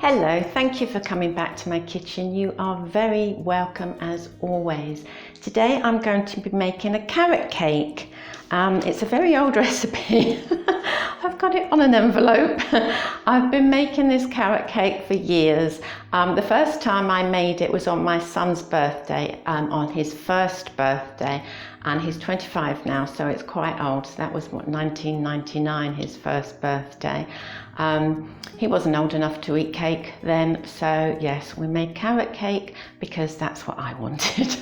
Hello, thank you for coming back to my kitchen. You are very welcome as always. Today I'm going to be making a carrot cake. It's a very old recipe. I've got it on an envelope. I've been making this carrot cake for years. The first time I made it was on my son's birthday, on his first birthday, and he's 25 now, so it's quite old. So that was what, 1999, his first birthday. He wasn't old enough to eat cake then, so yes, we made carrot cake because that's what I wanted.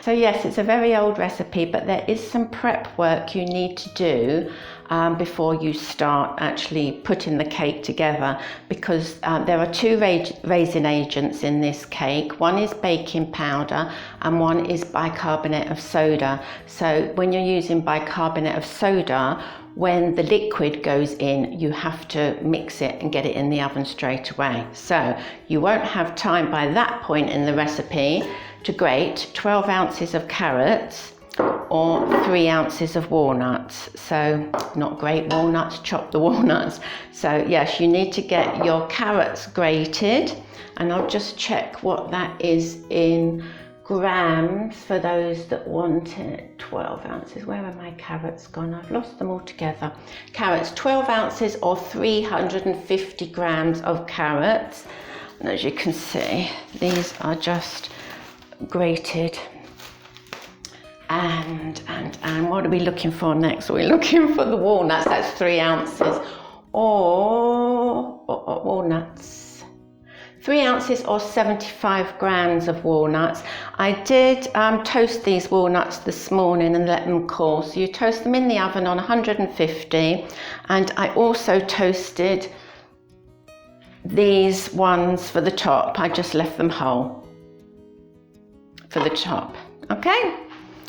So yes, it's a very old recipe, but there is some prep work you need to do before you start actually putting the cake together, because there are two raising agents in this cake. One is baking powder and one is bicarbonate of soda. So when you're using bicarbonate of soda, when the liquid goes in, you have to mix it and get it in the oven straight away. So you won't have time by that point in the recipe to grate 12 ounces of carrots or 3 ounces of walnuts. So not grate walnuts, chop the walnuts. So yes, you need to get your carrots grated, and I'll just check what that is in grams for those that want it. 12 ounces. Where are my carrots gone? I've lost them all together. Carrots, 12 ounces or 350 grams of carrots. And as you can see, these are just grated. And what are we looking for next? We're looking for the walnuts. That's 3 ounces. Or walnuts. 3 ounces or 75 grams of walnuts. I did toast these walnuts this morning and let them cool. So you toast them in the oven on 150. And I also toasted these ones for the top. I just left them whole for the top. Okay,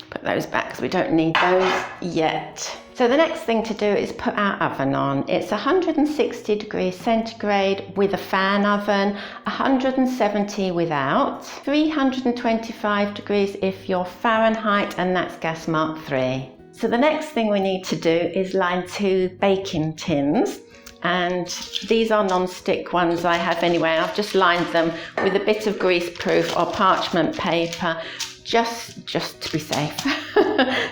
put those back because we don't need those yet. So the next thing to do is put our oven on. It's 160 degrees centigrade with a fan oven, 170 without, 325 degrees if you're Fahrenheit, and that's gas mark 3. So the next thing we need to do is line 2 baking tins. And these are non-stick ones I have anyway. I've just lined them with a bit of greaseproof or parchment paper, just to be safe,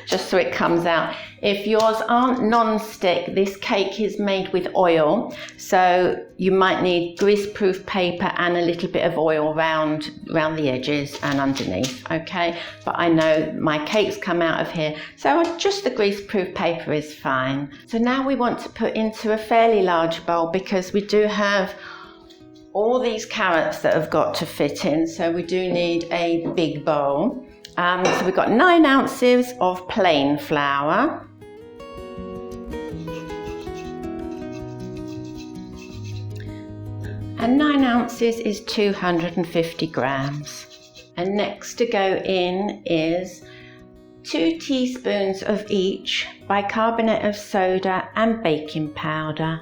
just so it comes out. If yours aren't non-stick, this cake is made with oil, so you might need greaseproof paper and a little bit of oil round the edges and underneath, okay? But I know my cakes come out of here, so just the greaseproof paper is fine. So now we want to put into a fairly large bowl, because we do have all these carrots that have got to fit in, so we do need a big bowl. So we've got 9 ounces of plain flour, and 9 ounces is 250 grams. And next to go in is 2 teaspoons of each bicarbonate of soda and baking powder.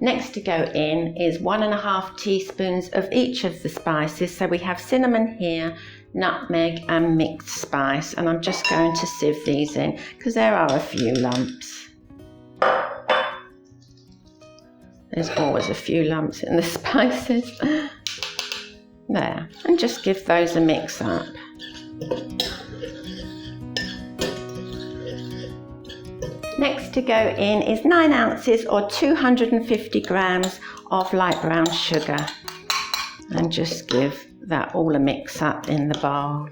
Next to go in is 1.5 teaspoons of each of the spices. So we have cinnamon here, nutmeg and mixed spice. And I'm just going to sieve these in because there are a few lumps. There's always a few lumps in the spices. There, and just give those a mix up. Next to go in is 9 ounces or 250 grams of light brown sugar, and just give that all a mix up in the bowl.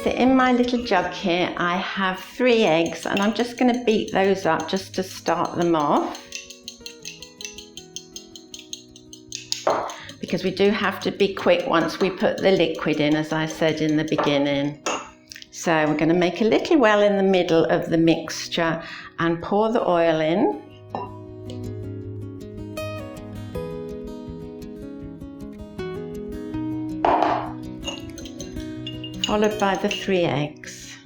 So in my little jug here I have 3 eggs, and I'm just going to beat those up just to start them off, because we do have to be quick once we put the liquid in, as I said in the beginning. So we're going to make a little well in the middle of the mixture and pour the oil in. Followed by the 3 eggs.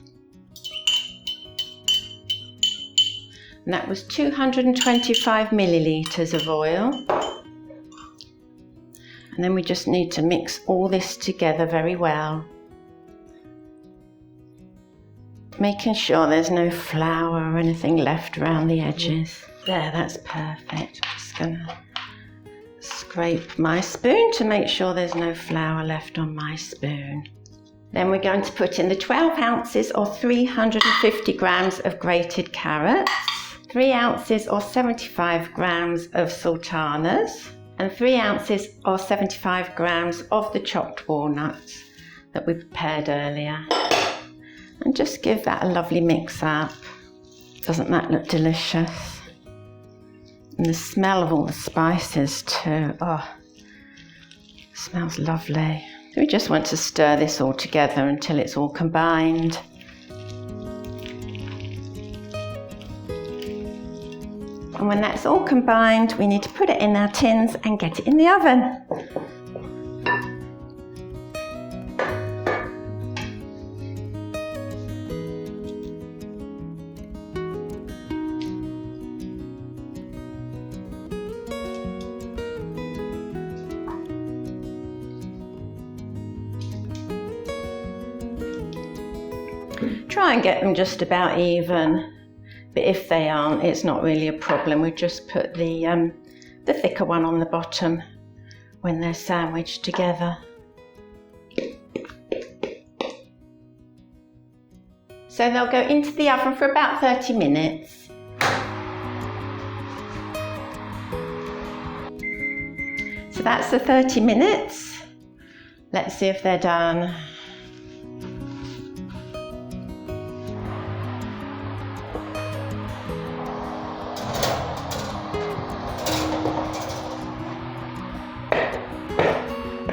And that was 225 millilitres of oil. And then we just need to mix all this together very well. making sure there's no flour or anything left around the edges. There, that's perfect. I'm just gonna scrape my spoon to make sure there's no flour left on my spoon. Then we're going to put in the 12 ounces or 350 grams of grated carrots, 3 ounces or 75 grams of sultanas, and 3 ounces or 75 grams of the chopped walnuts that we prepared earlier. And just give that a lovely mix up. Doesn't that look delicious? And the smell of all the spices too. Oh, smells lovely. So we just want to stir this all together until it's all combined. And when that's all combined, we need to put it in our tins and get it in the oven. Try and get them just about even, but if they aren't, it's not really a problem. We just put the thicker one on the bottom when they're sandwiched together. So they'll go into the oven for about 30 minutes. So that's the 30 minutes. Let's see if they're done.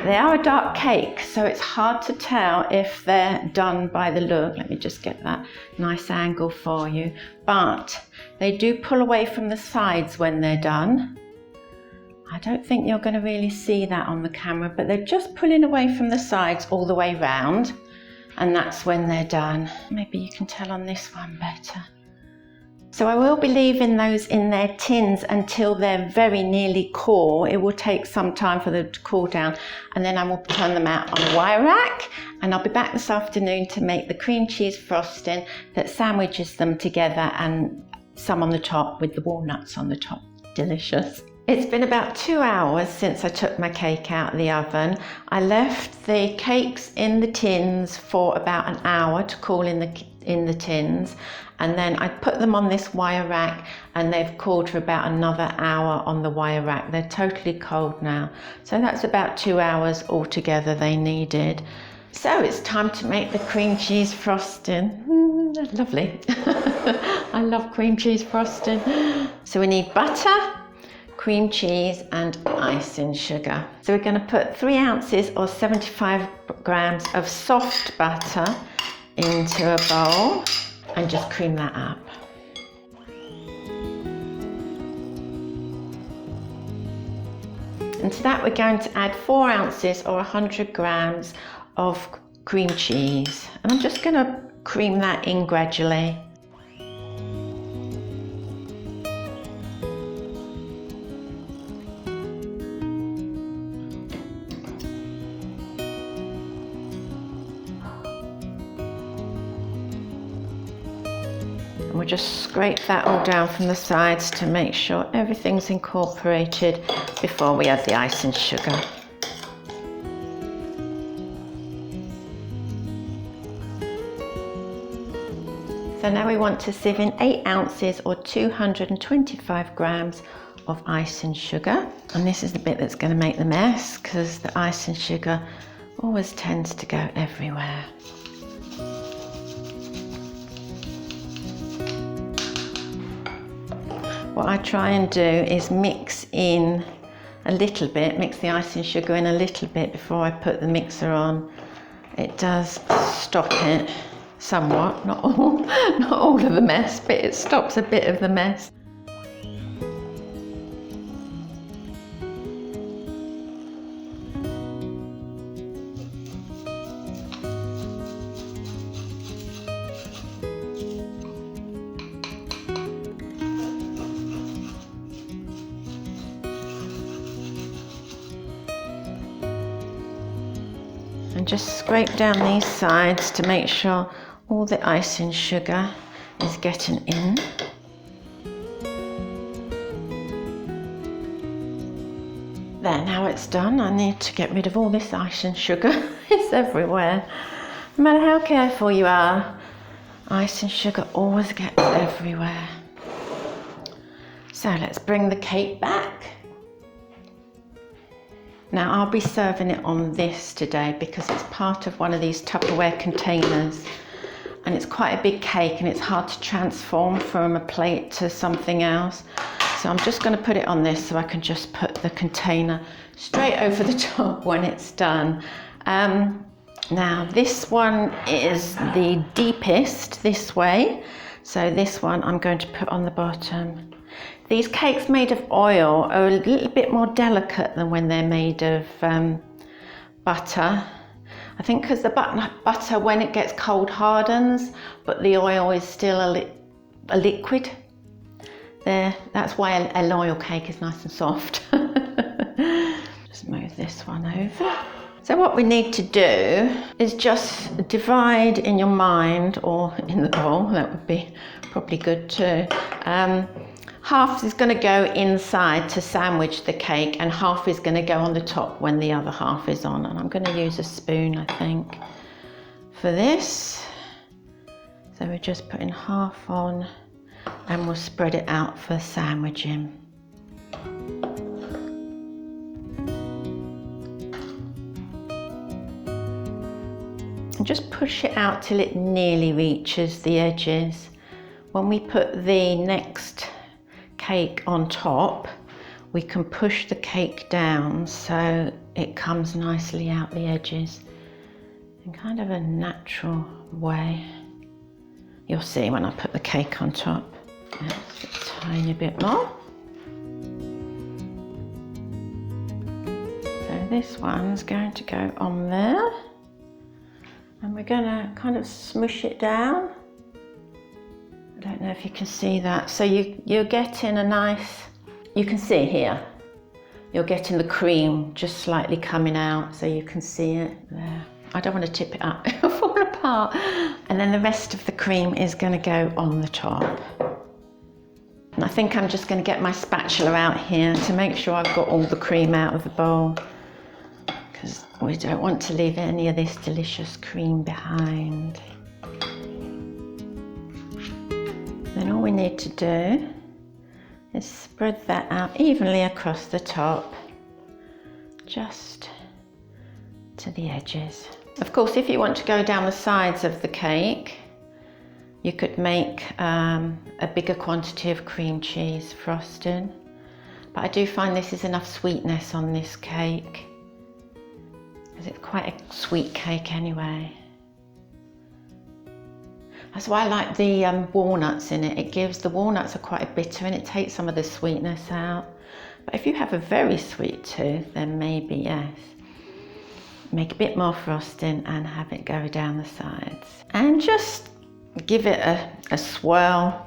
They are a dark cake, so it's hard to tell if they're done by the look. Let me just get that nice angle for you. But they do pull away from the sides when they're done. I don't think you're going to really see that on the camera, but they're just pulling away from the sides all the way round, and that's when they're done. Maybe you can tell on this one better. So I will be leaving those in their tins until they're very nearly cool. It will take some time for them to cool down, and then I will turn them out on a wire rack, and I'll be back this afternoon to make the cream cheese frosting that sandwiches them together, and some on the top with the walnuts on the top. Delicious. It's been about 2 hours since I took my cake out of the oven. I left the cakes in the tins for about an hour to cool in the tins, and then I put them on this wire rack, and they've cooled for about another hour on the wire rack. They're totally cold now. So that's about 2 hours altogether they needed. So it's time to make the cream cheese frosting. Lovely. I love cream cheese frosting. So we need butter, cream cheese and icing sugar. So we're going to put 3 ounces or 75 grams of soft butter into a bowl and just cream that up. And to that we're going to add 4 ounces or 100 grams of cream cheese, and I'm just going to cream that in gradually. We'll just scrape that all down from the sides to make sure everything's incorporated before we add the icing sugar. So now we want to sieve in 8 ounces or 225 grams of icing sugar. And this is the bit that's going to make the mess, because the icing sugar always tends to go everywhere. What I try and do is mix in a little bit, mix the icing sugar in a little bit before I put the mixer on. It does stop it somewhat, not all of the mess, but it stops a bit of the mess. And just scrape down these sides to make sure all the icing sugar is getting in. There, now it's done. I need to get rid of all this icing sugar. It's everywhere. No matter how careful you are, icing sugar always gets everywhere. So let's bring the cake back. Now I'll be serving it on this today because it's part of one of these Tupperware containers, and it's quite a big cake and it's hard to transform from a plate to something else. So I'm just going to put it on this so I can just put the container straight over the top when it's done. Now this one is the deepest this way, so this one I'm going to put on the bottom. These cakes made of oil are a little bit more delicate than when they're made of butter. I think because the butter, when it gets cold, hardens, but the oil is still a liquid. There, that's why an oil cake is nice and soft. Just move this one over. So what we need to do is just divide in your mind, or in the bowl, that would be probably good too. Half is going to go inside to sandwich the cake, and half is going to go on the top when the other half is on. And I'm going to use a spoon, I think, for this. So we're just putting half on, and we'll spread it out for sandwiching. And just push it out till it nearly reaches the edges. When we put the next cake on top, we can push the cake down so it comes nicely out the edges in kind of a natural way. You'll see when I put the cake on top. That's a tiny bit more. So this one's going to go on there, and we're going to kind of smush it down. I don't know if you can see that. So you're getting a nice, you can see here, you're getting the cream just slightly coming out, so you can see it there. I don't want to tip it up, it'll fall apart. And then the rest of the cream is going to go on the top. And I think I'm just going to get my spatula out here to make sure I've got all the cream out of the bowl, because we don't want to leave any of this delicious cream behind. Then all we need to do is spread that out evenly across the top, just to the edges. Of course, if you want to go down the sides of the cake, you could make a bigger quantity of cream cheese frosting. But I do find this is enough sweetness on this cake, because it's quite a sweet cake anyway. That's why I like the walnuts in it. It gives, the walnuts are quite bitter and it takes some of the sweetness out. But if you have a very sweet tooth, then maybe, yes, make a bit more frosting and have it go down the sides. And just give it a swirl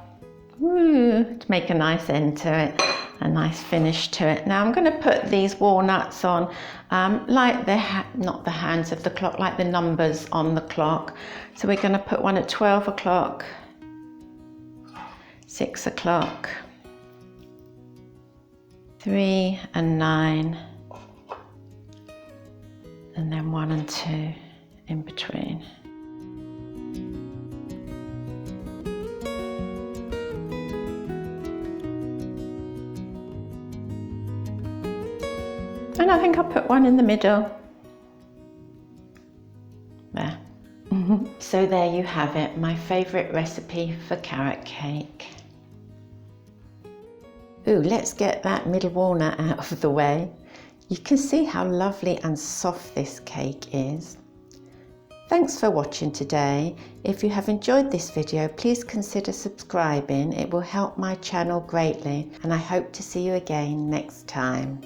to make a nice end to it, a nice finish to it. Now I'm going to put these walnuts on like not the hands of the clock, like the numbers on the clock. So we're going to put one at 12 o'clock, 6 o'clock, 3 and 9, and then 1 and 2 in between. And I think I'll put one in the middle. There. So there you have it, my favourite recipe for carrot cake. Ooh, let's get that middle walnut out of the way. You can see how lovely and soft this cake is. Thanks for watching today. If you have enjoyed this video, please consider subscribing. It will help my channel greatly, and I hope to see you again next time.